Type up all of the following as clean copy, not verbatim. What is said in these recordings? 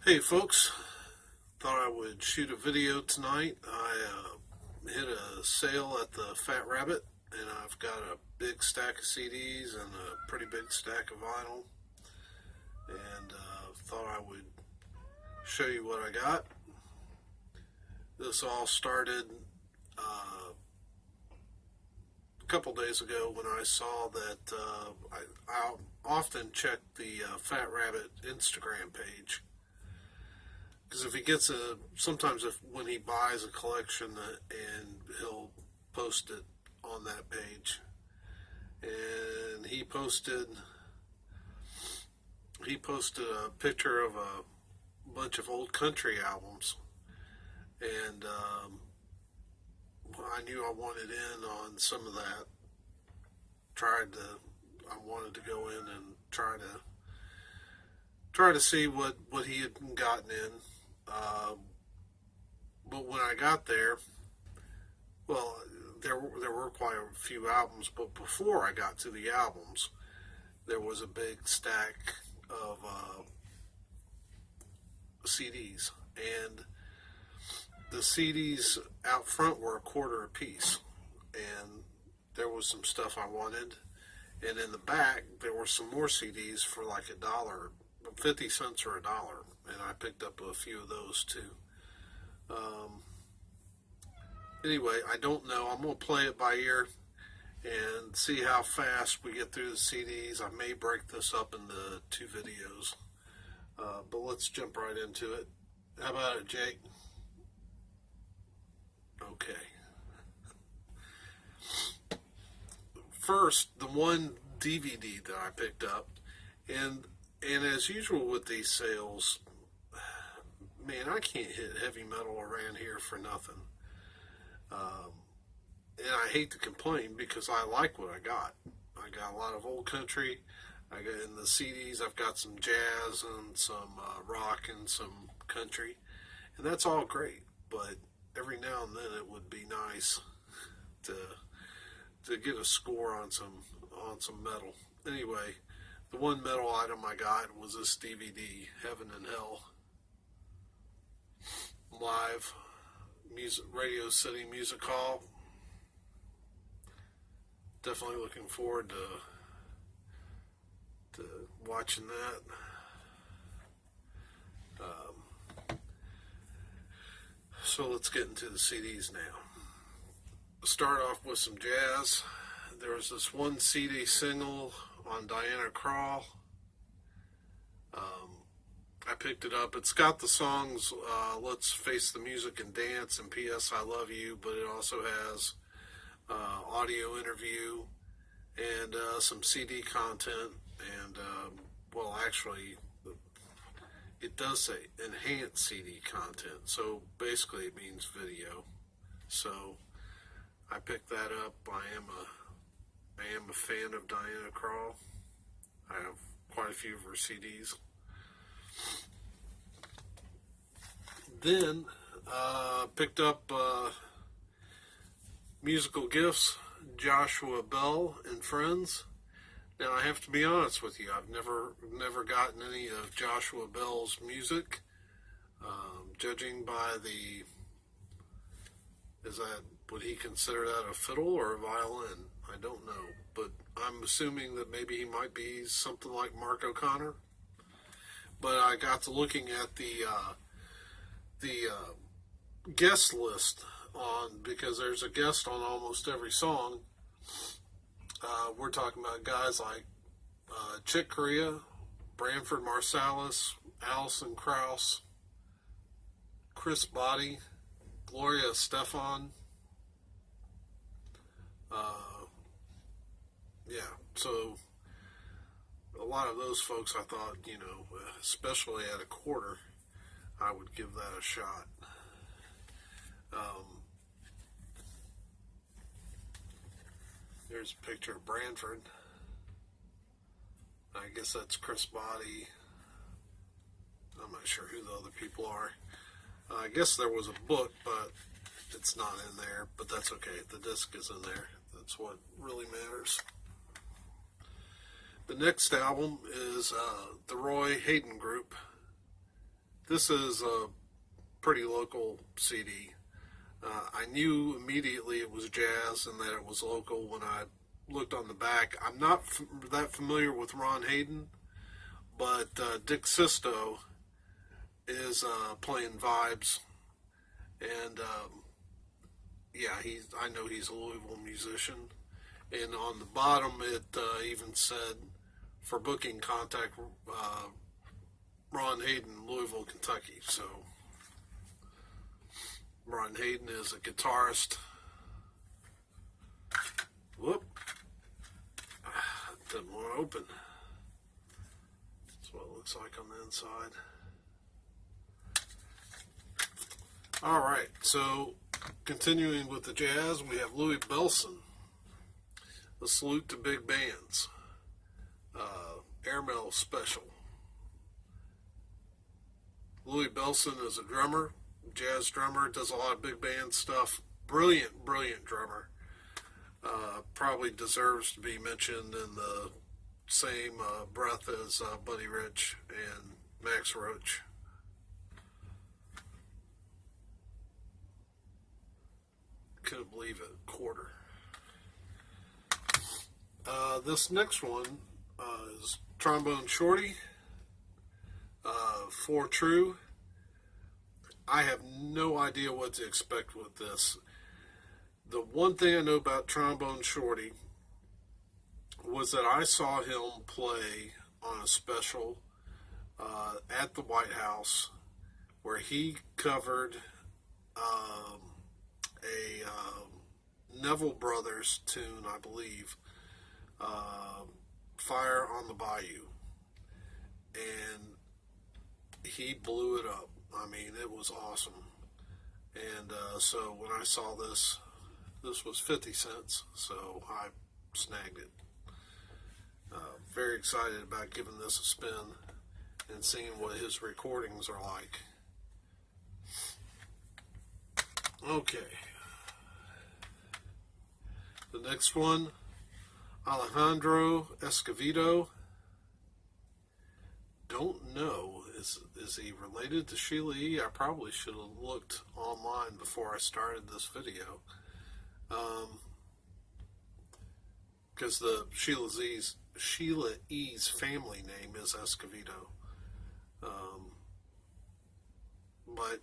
Hey folks, thought I would shoot a video tonight. I hit a sale at the Fat Rabbit, and I've got a big stack of CDs and a pretty big stack of vinyl, and thought I would show you what I got. This all started a couple days ago when I saw that I often check the Fat Rabbit Instagram page. Because if he gets sometimes when he buys a collection and he'll post it on that page. And he posted a picture of a bunch of old country albums. And I knew I wanted in on some of that. I wanted to go in and try to see what he had gotten in. But when I got there, well, there were quite a few albums, but before I got to the albums, there was a big stack of CDs, and the CDs out front were $0.25 a piece, and there was some stuff I wanted, and in the back there were some more CDs for like $1, 50 cents or $1, and I picked up a few of those too. Anyway, I don't know. I'm going to play it by ear and see how fast we get through the CDs. I may break this up into 2 videos, but let's jump right into it. How about it, Jake? Okay. First, the one DVD that I picked up, and as usual with these sales, man, I can't hit heavy metal around here for nothing. And I hate to complain because I like what I got. I got a lot of old country. I got in the CDs. I've got some jazz and some rock and some country, and that's all great. But every now and then it would be nice to get a score on some metal. Anyway, the one metal item I got was this DVD, Heaven and Hell, live music, Radio City Music Hall. Definitely looking forward to watching that. So let's get into the CDs now. Start off with some jazz. There was this one CD single on Diana Krall. I picked it up. It's got the songs Let's Face the Music and Dance and P.S. I Love You, but it also has audio interview and some CD content. And, well, actually, it does say enhanced CD content. So basically it means video. So I picked that up. I am a fan of Diana Krall. I have quite a few of her CDs. Then picked up Musical Gifts, Joshua Bell and Friends. Now I have to be honest with you, I've never gotten any of Joshua Bell's music. Judging by would he consider that a fiddle or a violin? I don't know, but I'm assuming that maybe he might be something like Mark O'Connor. But I got to looking at the guest list because there's a guest on almost every song. We're talking about guys like Chick Corea, Branford Marsalis, Alison Krauss, Chris Botti, Gloria Estefan. Yeah, so a lot of those folks I thought, especially at $0.25, I would give that a shot. There's a picture of Branford. I guess that's Chris Botti. I'm not sure who the other people are. I guess there was a book, but it's not in there. But that's okay. The disc is in there. That's what really matters. The next album is the Hayden Group. this is a pretty local CD. I knew immediately it was jazz and that it was local when I looked on the back. I'm not that familiar with Ron Hayden, but Dick Sisto is playing vibes, and yeah, I know he's a Louisville musician. And on the bottom, it even said, for booking, contact Ron Hayden, Louisville, Kentucky. So Ron Hayden is a guitarist. Whoop. Didn't want to open. That's what it looks like on the inside. All right, so continuing with the jazz, we have Louie Bellson, A Salute to Big Bands, Airmail Special. Louie Bellson is a drummer, jazz drummer, does a lot of big band stuff. Brilliant, brilliant drummer. Probably deserves to be mentioned in the same breath as Buddy Rich and Max Roach. Couldn't believe it. Quarter. This next one is Trombone Shorty, For True. I have no idea what to expect with this. The one thing I know about Trombone Shorty was that I saw him play on a special at the White House where he covered a Neville Brothers tune, I believe, Fire on the Bayou. And he blew it up. I mean, it was awesome. And so when I saw this was 50 cents, so I snagged it. Very excited about giving this a spin and seeing what his recordings are like. Okay. The next one, Alejandro Escovedo. Don't know. Is he related to Sheila E? I probably should have looked online before I started this video. Because the Sheila E's family name is Escovedo. But,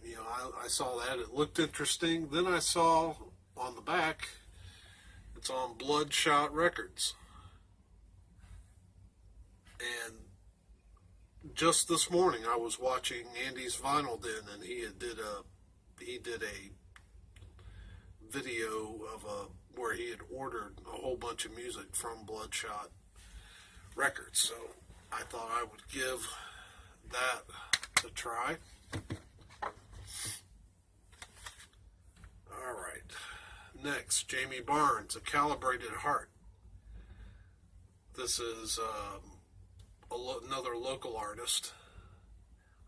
you know, I saw that. It looked interesting. Then I saw on the back, it's on Bloodshot Records. And just this morning I was watching Andy's Vinyl Den, and he did a video of where he had ordered a whole bunch of music from Bloodshot Records. So I thought I would give that a try. All right. Next, Jamie Barnes, A Calibrated Heart. This is another local artist.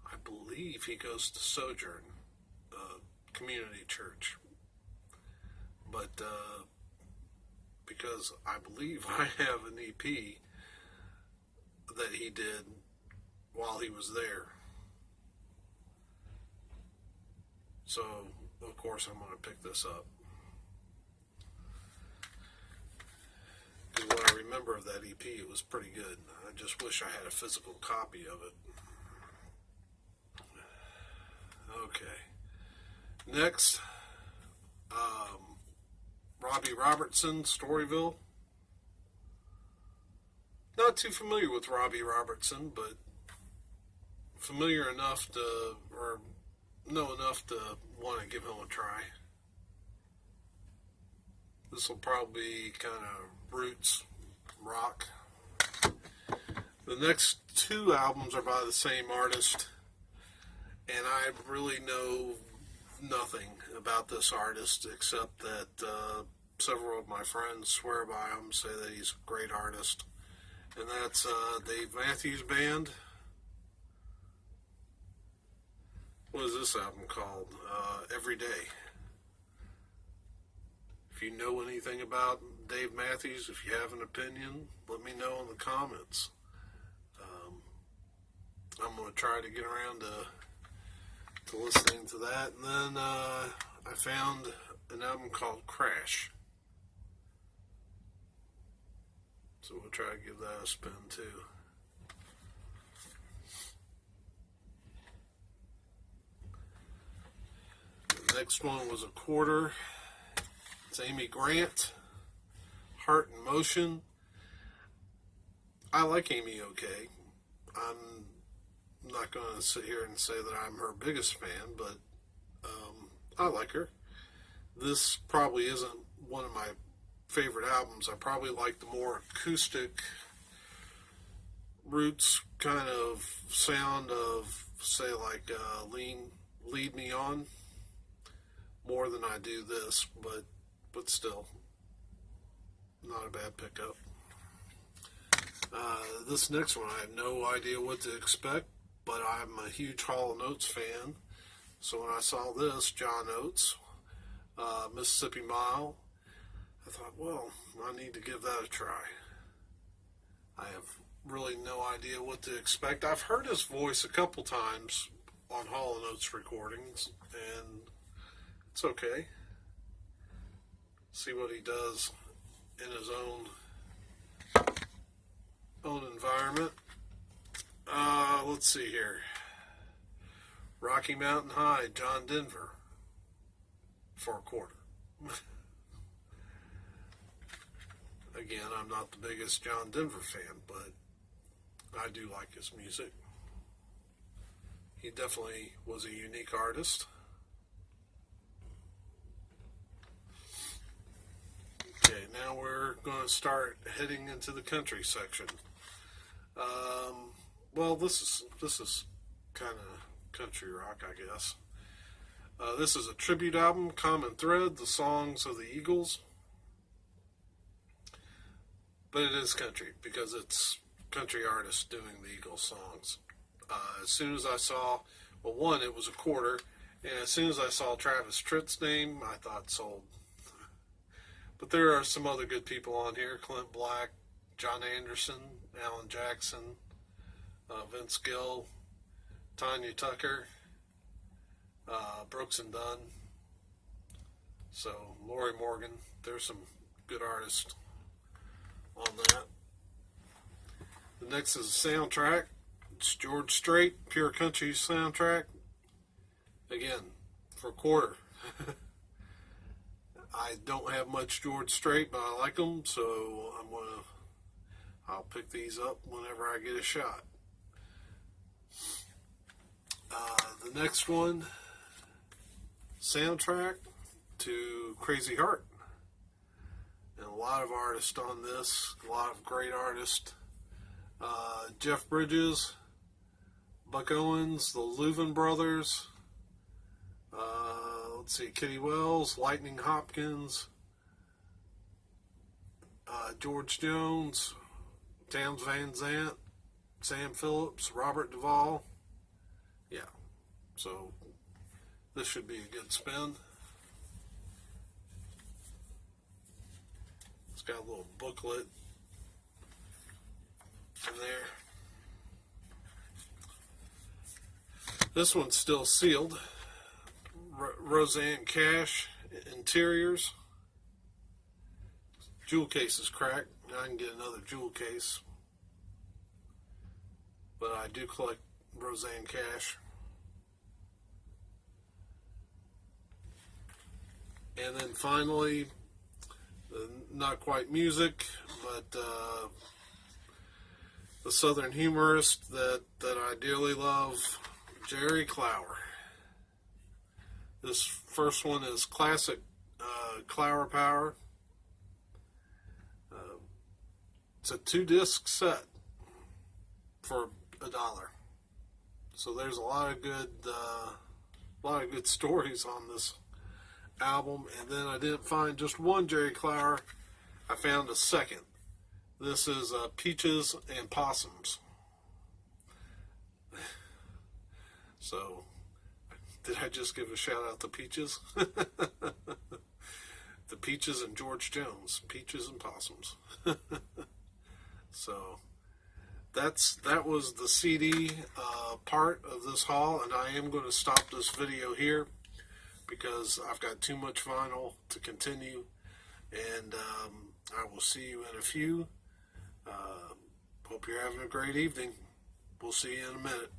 I believe he goes to Sojourn Community Church. But because I believe I have an EP that he did while he was there. So, of course, I'm going to pick this up. Because what I remember of that EP, it was pretty good. I just wish I had a physical copy of it. Okay. Next, Robbie Robertson, Storyville. Not too familiar with Robbie Robertson, but familiar enough to, or know enough to want to give him a try. This will probably be kind of roots rock. The next two albums are by the same artist, and I really know nothing about this artist except that several of my friends swear by him, say that he's a great artist, and that's Dave Matthews Band. What is this album called? Every Day. If you know anything about Dave Matthews, if you have an opinion, let me know in the comments. I'm going going to try to get around to listening to that. And then I found an album called Crash. So we'll try to give that a spin too. The next one was a quarter. It's Amy Grant, Heart in Motion. I like Amy okay. I'm not going to sit here and say that I'm her biggest fan, but I like her. This probably isn't one of my favorite albums. I probably like the more acoustic roots kind of sound of, say, like Lead Me On more than I do this, but still not a bad pickup. This next one, I have no idea what to expect, but I'm a huge Hall & Oates fan. So when I saw this, John Oates, Mississippi Mile, I thought, well, I need to give that a try. I have really no idea what to expect. I've heard his voice a couple times on Hall & Oates recordings, and it's okay. See what he does in his own environment. Let's see here. Rocky Mountain High, John Denver, for a quarter. Again, I'm not the biggest John Denver fan, but I do like his music. He definitely was a unique artist. Okay, now we're going to start heading into the country section. Well, this is kind of country rock, I guess. This is a tribute album, Common Thread, the songs of the Eagles. But it is country because it's country artists doing the Eagles songs. As soon as I saw, well, one, it was a quarter, and as soon as I saw Travis Tritt's name, I thought sold. But there are some other good people on here: Clint Black, John Anderson, Alan Jackson, Vince Gill, Tanya Tucker, Brooks and Dunn. So Lori Morgan. There's some good artists on that. The next is a soundtrack. It's George Strait, Pure Country soundtrack. Again, for a quarter. I don't have much George Strait, but I like them, so I'll pick these up whenever I get a shot. The next one, soundtrack to Crazy Heart. And a lot of artists on this, a lot of great artists. Jeff Bridges, Buck Owens, the Louvin Brothers, let's see, Kitty Wells, Lightning Hopkins, George Jones, Townes Van Zandt, Sam Phillips, Robert Duvall. Yeah, so this should be a good spin. It's got a little booklet in there. This one's still sealed. Rosanne Cash, Interiors. Jewel case is cracked. I can get another jewel case. But I do collect Rosanne Cash. And then finally, not quite music, but the Southern humorist that I dearly love, Jerry Clower. This first one is classic Clower Power. It's a 2-disc set for $1. So there's a lot of good stories on this album. And then I didn't find just one Jerry Clower. I found a second. This is Peaches and Possums. So, did I just give a shout out to Peaches? The Peaches and George Jones. Peaches and Possums. So, that was the CD. part of this haul, and I am going to stop this video here because I've got too much vinyl to continue, and I will see you in a few. Hope you're having a great evening. We'll see you in a minute.